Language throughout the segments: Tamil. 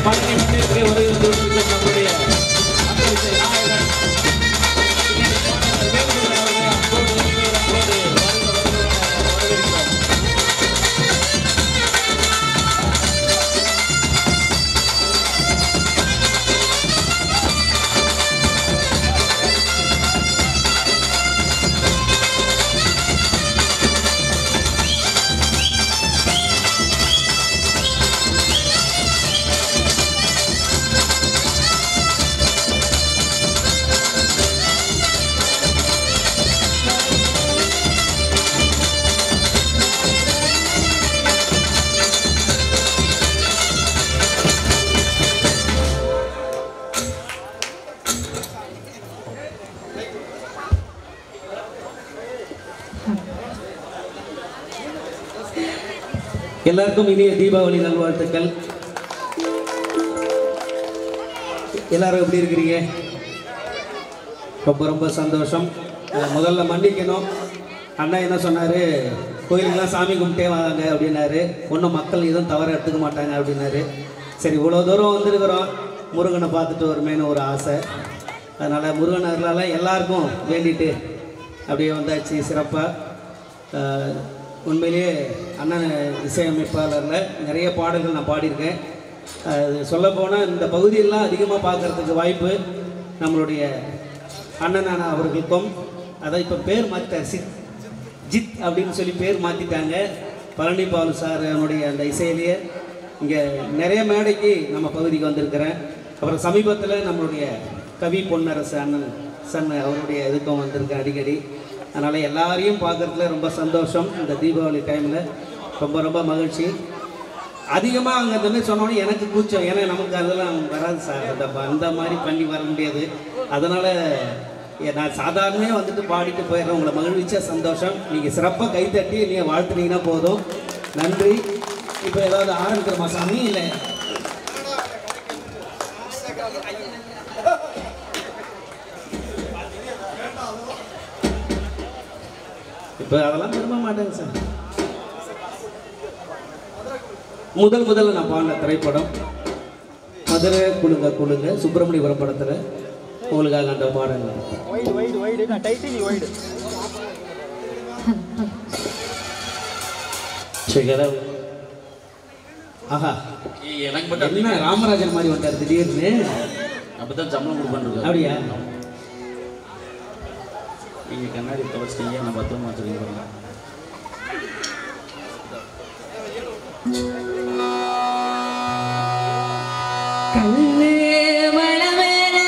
பழனி மண்ணிற்கு வருகை தந்திருக்கும் நம்முடைய மக்கள் நாயகன் எல்லாருக்கும் இனிய தீபாவளி நல்வாழ்த்துக்கள். எல்லாரும் எப்படி இருக்கிறீங்க? ரொம்ப ரொம்ப சந்தோஷம். முதல்ல மன்னிக்கணும். அண்ணா என்ன சொன்னார், கோயிலுக்கெல்லாம் சாமி கும்பிட்டே வாங்க அப்படின்னாரு. ஒன்றும் மக்கள் எதுவும் தவற எடுத்துக்க மாட்டாங்க அப்படின்னாரு. சரி, இவ்வளோ தூரம் வந்துருக்குறோம், முருகனை பார்த்துட்டு வருமேனு ஒரு ஆசை. அதனால் முருகன் அருளால் எல்லாருக்கும் வேண்டிட்டு அப்படியே வந்தாச்சு சிறப்பாக. உண்மையிலேயே அண்ணன் இசையமைப்பாளரில் நிறைய பாடல்கள் நான் பாடியிருக்கேன். அது சொல்லப்போனால் இந்த பகுதியெல்லாம் அதிகமாக பார்க்குறதுக்கு வாய்ப்பு நம்மளுடைய அண்ணன் அவர்களுக்கும். அதான் இப்போ பேர் மாற்றிட்டார், ஜித் அப்படின்னு சொல்லி பேர் மாற்றிட்டாங்க. பழனி பாலு சார் அவனுடைய அந்த இசையிலேயே இங்கே நிறைய மேடைக்கு நம்ம பகுதிக்கு வந்திருக்கிறேன். அப்புறம் சமீபத்தில் நம்மளுடைய கவி பொன்னரசு அண்ணன் சன் அவருடைய இதுக்கும் வந்திருக்கேன் அடிக்கடி. அதனால் எல்லாரையும் பார்க்குறதுல ரொம்ப சந்தோஷம். இந்த தீபாவளி டைமில் ரொம்ப ரொம்ப மகிழ்ச்சி. அதிகமாக அங்கே இந்த மாதிரி சொன்னோன்னே எனக்கு கூச்சம், ஏன்னா நமக்கு அதெல்லாம் வராது சார், அந்த மாதிரி பண்ணி வர முடியாது. அதனால் நான் சாதாரணமே வந்துட்டு பாடிட்டு போயிடுறேன். உங்களை மகிழ்ச்சியாக சந்தோஷம். நீங்கள் சிறப்பாக கைத்தட்டி நீங்கள் வாழ்த்துனீங்கன்னா போதும். நன்றி. இப்போ ஏதாவது ஆரம்பிக்கிறோமா சாமி? இல்லை, இப்போ அதெல்லாம் விரும்ப மாட்டேங்க சார். முதல்ல நான் பாடின திரைப்படம் மதுரை குழுங்க குழுங்க சுப்பிரமணியபுரம் படத்தில் உங்களுக்காக அந்த பாடல். ஆஹா, எனக்கு மட்டும் என்ன ராமராஜன் மாதிரி வந்தார் திடீர்னு. அப்பதான் சம்பளம் கொடுப்பேன். அப்படியா? நீங்கள் கண்ணாடி துவச்சிட்டீங்க, நான் பத்திரமா வச்சுருக்கேன். கல்லு வளவேல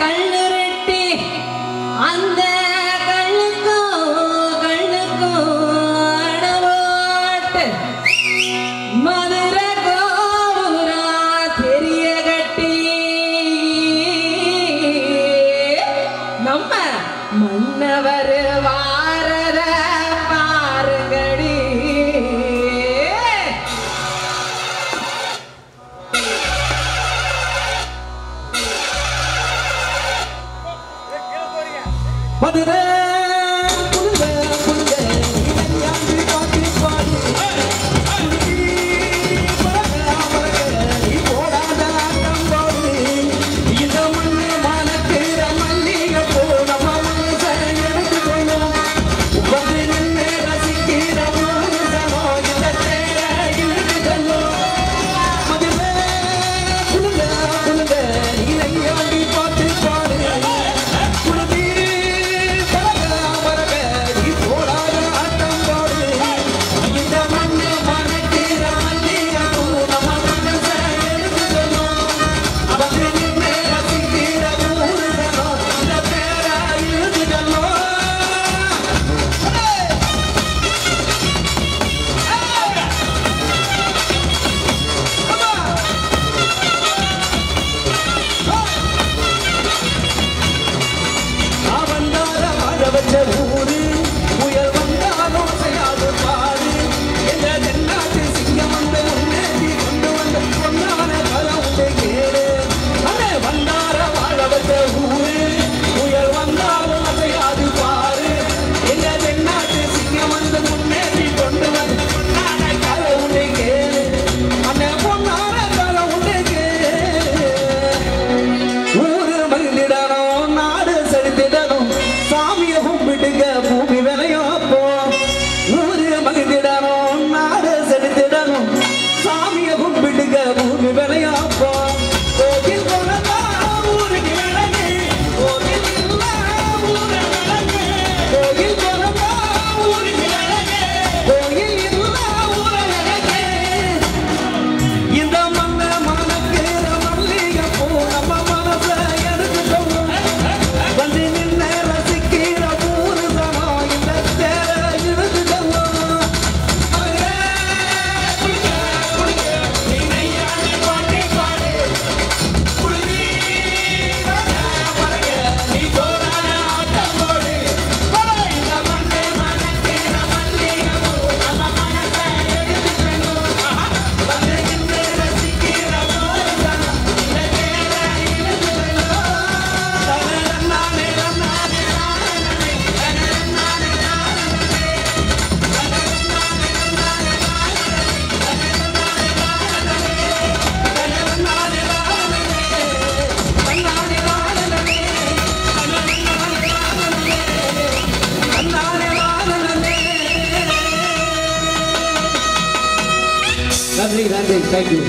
கல்லுருட்டி அந்த கல்லுக்கும் அடவோட்டு மதுரை கோபுரா தெரிய கட்டி நம்ம மன்னவர் வாரர பாருங்கடி. நன்றி நன்றி தேங்க்யூ.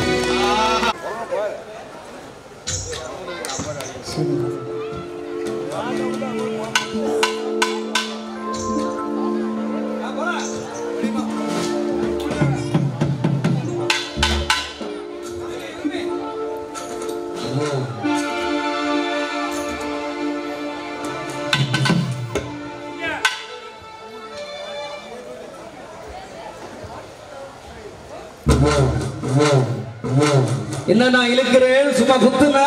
என்ன நான் இழுக்கிறேன் சும்மா குத்துனா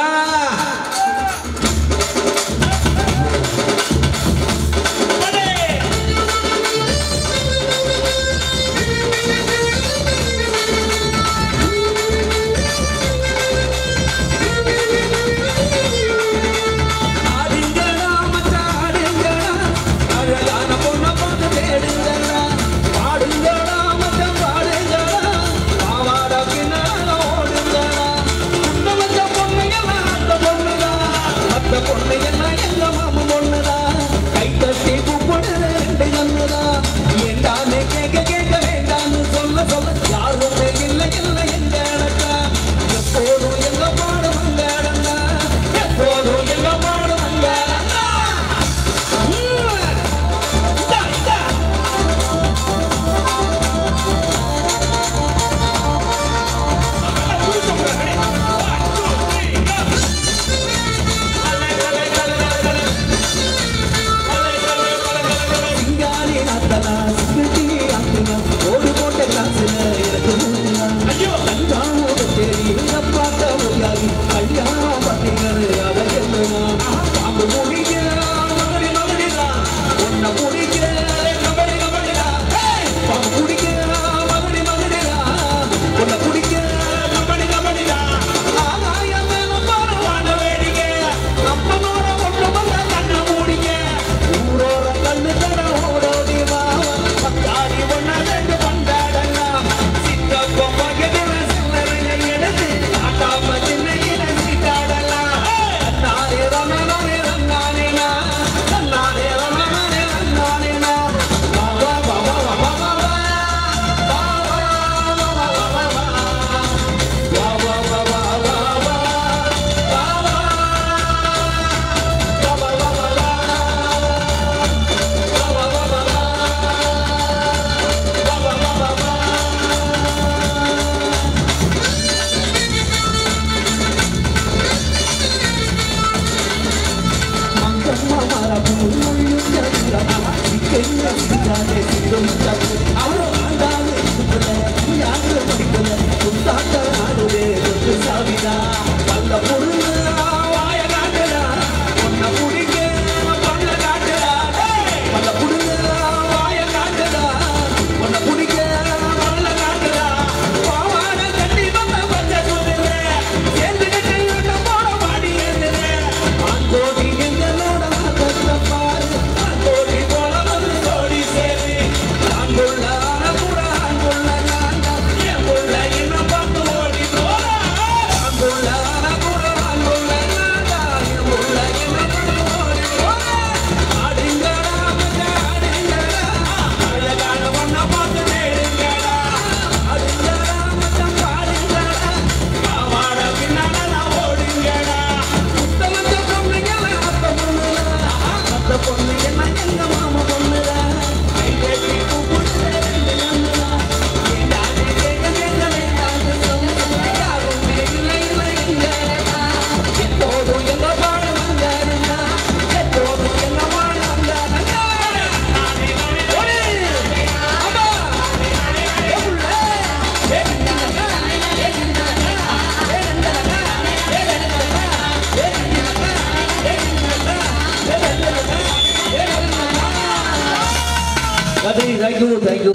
Thank you, thank you.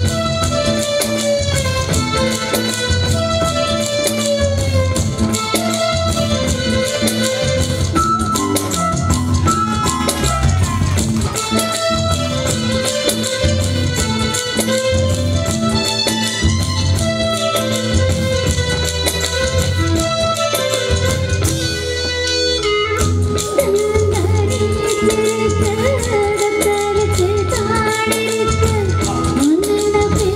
Thank you.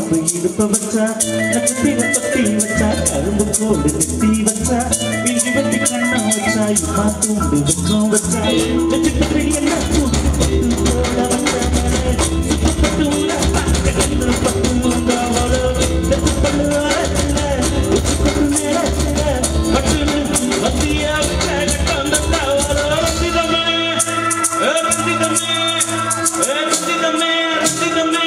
பாம்பு இடுப்ப வச்சா நட்சத்திர பத்தி வச்சா கரும்பு கோடு நெத்தி வச்சா இஞ்சி பத்தி கண்ணா வச்சா இம்மா தூண்டு வெக்கம் வச்சா நட்சத்திர என்ன தூண்டு போல வச்சா பட்டு உள்ள பட்டு பட்டு உண்டா வர பட்டு வரல பட்டு நேரத்துல பட்டு வத்தியா கட்டம் தட்டா வர ரஞ்சிதமே ரஞ்சிதமே ரஞ்சிதமே ரஞ்சிதமே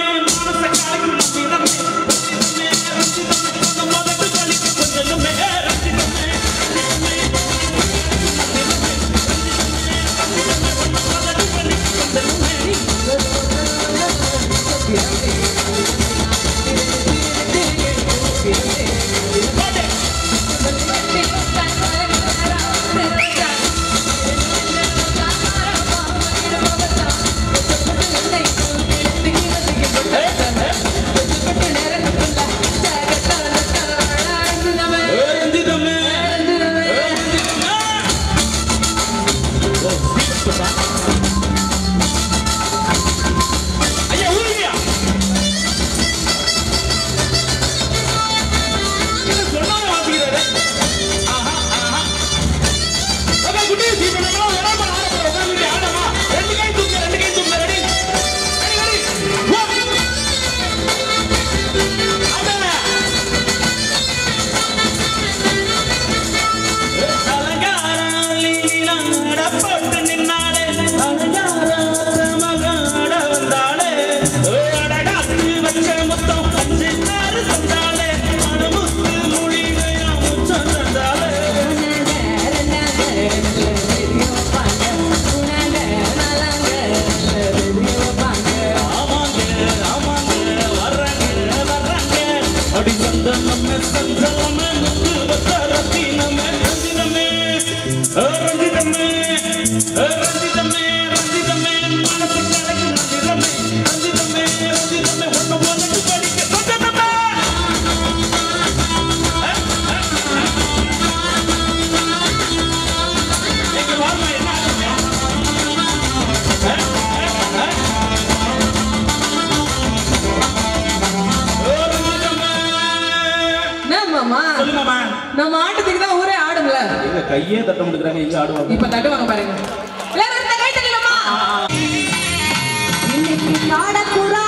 நம்ம ஆட்டத்துக்கு தான் ஊரே ஆடும்ல. எங்க கையே தட்ட முடிக்கிறாங்க, எங்க ஆடுவாங்க. இப்ப தட்டுவாங்க பாருங்க. எல்லாரும் இந்த கை தட்டலாமா? இன்னைக்கு காடக்குறா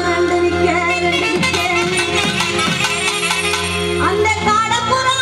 ரெண்டு நிக்க அந்த காடக்குறா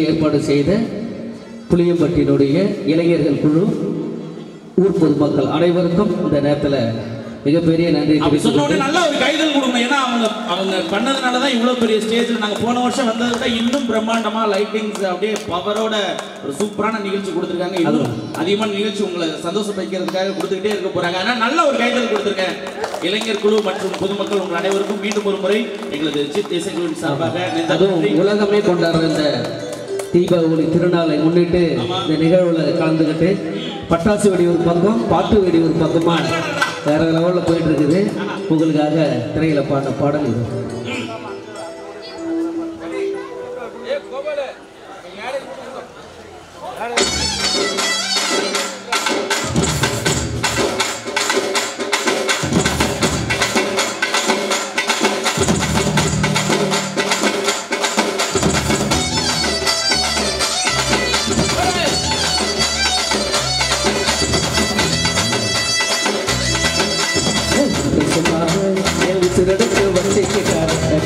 ஏற்பாடு செய்த புளியம்பட்டியினுடைய இளைஞர்கள் குழு ஊர் பொதுமக்கள் அனைவருக்கும் இந்த நேரத்தில் மிகப்பெரிய நன்றி. நல்ல ஒரு கைதல் கொடுங்க. ஏன்னா அவங்க பண்ணதுனால தான் இவ்வளோ பெரிய ஸ்டேஜில் நாங்கள் போன வருஷம் வந்ததை விட இன்னும் பிரம்மாண்டமாக லைட்டிங்ஸ் அப்படியே பவரோட ஒரு சூப்பரான நிகழ்ச்சி கொடுத்துருக்காங்க. இன்னும் அதிகமான நிகழ்ச்சி உங்களை சந்தோஷப்படுத்துறதுக்காக கொடுத்துக்கிட்டே இருக்க போகிறாங்க. ஆனால் நல்ல ஒரு கைதல் கொடுத்துருக்கேன். இளைஞர் குழு மற்றும் பொதுமக்கள் உங்கள் அனைவருக்கும் மீண்டும் ஒரு முறை எங்களது சித் இசைக்குழுவின் சார்பாக அதுவும் உலகமே கொண்டாடுற இந்த தீபாவளி திருநாளை முன்னிட்டு இந்த நிகழ்வில் கலந்துக்கிட்டு பட்டாசு வெடி ஒரு பக்கம், பாட்டு வெடி ஒரு பக்கமா வேற லெவலில் போயிட்டு இருக்குது. உங்களுக்காக திரையில பாட்ட பாடல் இது. சிறடுக்கு வச்சிக்கார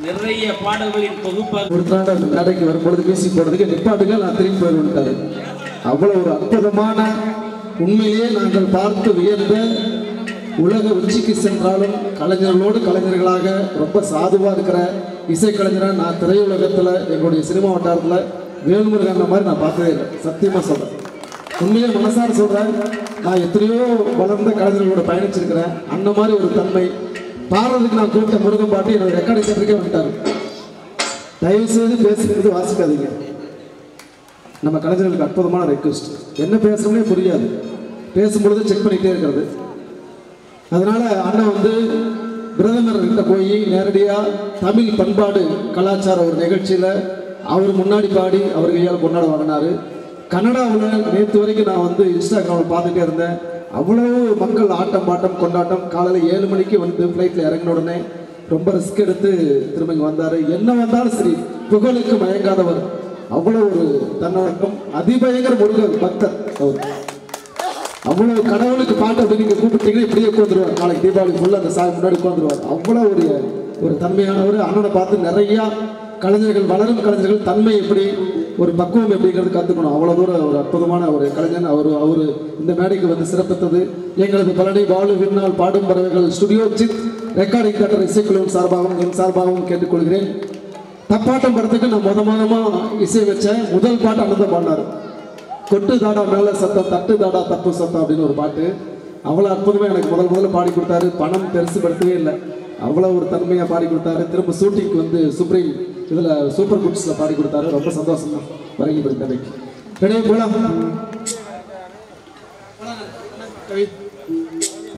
நிறைய பாடல்களின் தொகுப்பாக ஒரு நாள் அந்த மேடைக்கு வரும்பொழுது மியூசிக் போடுறதுக்கு நிப்பாட்டுங்க நான் திரும்பி போயிட்டாரு. அவ்வளவு ஒரு அற்புதமான உண்மையிலேயே நாங்கள் பார்த்து வியந்த உலக உச்சிக்கு சென்றாலும் கலைஞர்களோடு கலைஞர்களாக ரொம்ப சாதுவாக இருக்கிற இசைக்கலைஞராக நான் திரையுலகத்தில் எங்களுடைய சினிமா வட்டாரத்தில் வேல்முருகன் மாதிரி நான் பார்த்ததே இல்லை. சத்தியமாக சொல்கிறேன், உண்மையிலே மனசார சொல்கிறேன். நான் எத்தனையோ வளர்ந்த கலைஞர்களோட பயணிச்சிருக்கிறேன். அந்த மாதிரி ஒரு தன்மை பாடுறதுக்கு நான் கூப்பிட்ட முருகன் பாட்டு என்னோட ரெக்கார்டிங் சென்டருக்கே வந்துட்டாரு. தயவுசெய்து பேசுகிறது வாசிக்காதீங்க. நம்ம கலைஞர்களுக்கு அற்புதமான ரெக்வஸ்ட். என்ன பேசுகிறோம்னே புரியாது, பேசும்பொழுது செக் பண்ணிகிட்டே இருக்கிறது. அதனால் அண்ணன் வந்து பிரதமர்கிட்ட போய் நேரடியாக தமிழ் பண்பாடு கலாச்சார ஒரு நிகழ்ச்சியில் அவர் முன்னாடி பாடி அவர் கையால் கொண்டாட வாங்கினார். கன்னடாவில் நேற்று வரைக்கும் நான் வந்து இன்ஸ்டாகிராமில் பார்த்துட்டே இருந்தேன். அவ்வளோ மக்கள் ஆட்டம் பாட்டம் கொண்டாட்டம். காலையில் 7 மணிக்கு வந்து ஃப்ளைட்டில் இறங்கின உடனே ரொம்ப ரிஸ்க் எடுத்து திரும்ப இங்கே வந்தார். என்ன வந்தாலும் சரி புகழுக்கு மயங்காதவர். அவ்வளோ ஒரு தன்னடக்கம், அதிபயங்கர முருகர் பக்தர் அவர். அவ்வளோ கடவுளுக்கு பாட்டு அப்படி நீங்கள் கூப்பிட்டீங்கன்னா இப்படியே உட்காந்துருவார். நாளைக்கு தீபாவளி ஃபுல்லாக அந்த சாமி முன்னாடி உட்காந்துருவார். அவ்வளோ ஒரு தன்மையானவர். அண்ணனை பார்த்து நிறையா கலைஞர்கள், வளரும் கலைஞர்கள் தன்மை எப்படி, ஒரு பக்குவம் எப்படிங்கிறது கற்றுக்கணும். அவ்வளோ தூரம் ஒரு அற்புதமான ஒரு கலைஞன் அவர் இந்த மேடைக்கு வந்து சிறப்பித்தது எங்களது பழனி பாலு விண்ணால் பாடும் பறவைகள் ஸ்டுடியோ ஜித் ரெக்கார்டிங் தேட்டர் இசைக்குழுவின் சார்பாகவும் என் சார்பாகவும் கேட்டுக்கொள்கிறேன். தப்பாட்டம் படத்துக்கு நான் முதமாக இசை வச்சேன். முதல் பாட்டு அண்ணன் தான் பாடினார். கொட்டு தாடா மேலே சத்தம், தட்டு தாடா தப்பு சத்தம் அப்படின்னு ஒரு பாட்டு. அவ்வளோ அற்புதமாக எனக்கு முதல்ல பாடி கொடுத்தாரு. பணம் பெருசுபடுத்தவே இல்லை, அவ்வளோ ஒரு தன்மையாக பாடி கொடுத்தாரு. திரும்ப ஷூட்டிங்க்கு வந்து சுப்ரீம் இதில் சூப்பர் குட்ஸில் பாடி கொடுத்தாரு. ரொம்ப சந்தோஷம் தான் வரைக்கும் தன்னைக்கு. போகலாம்.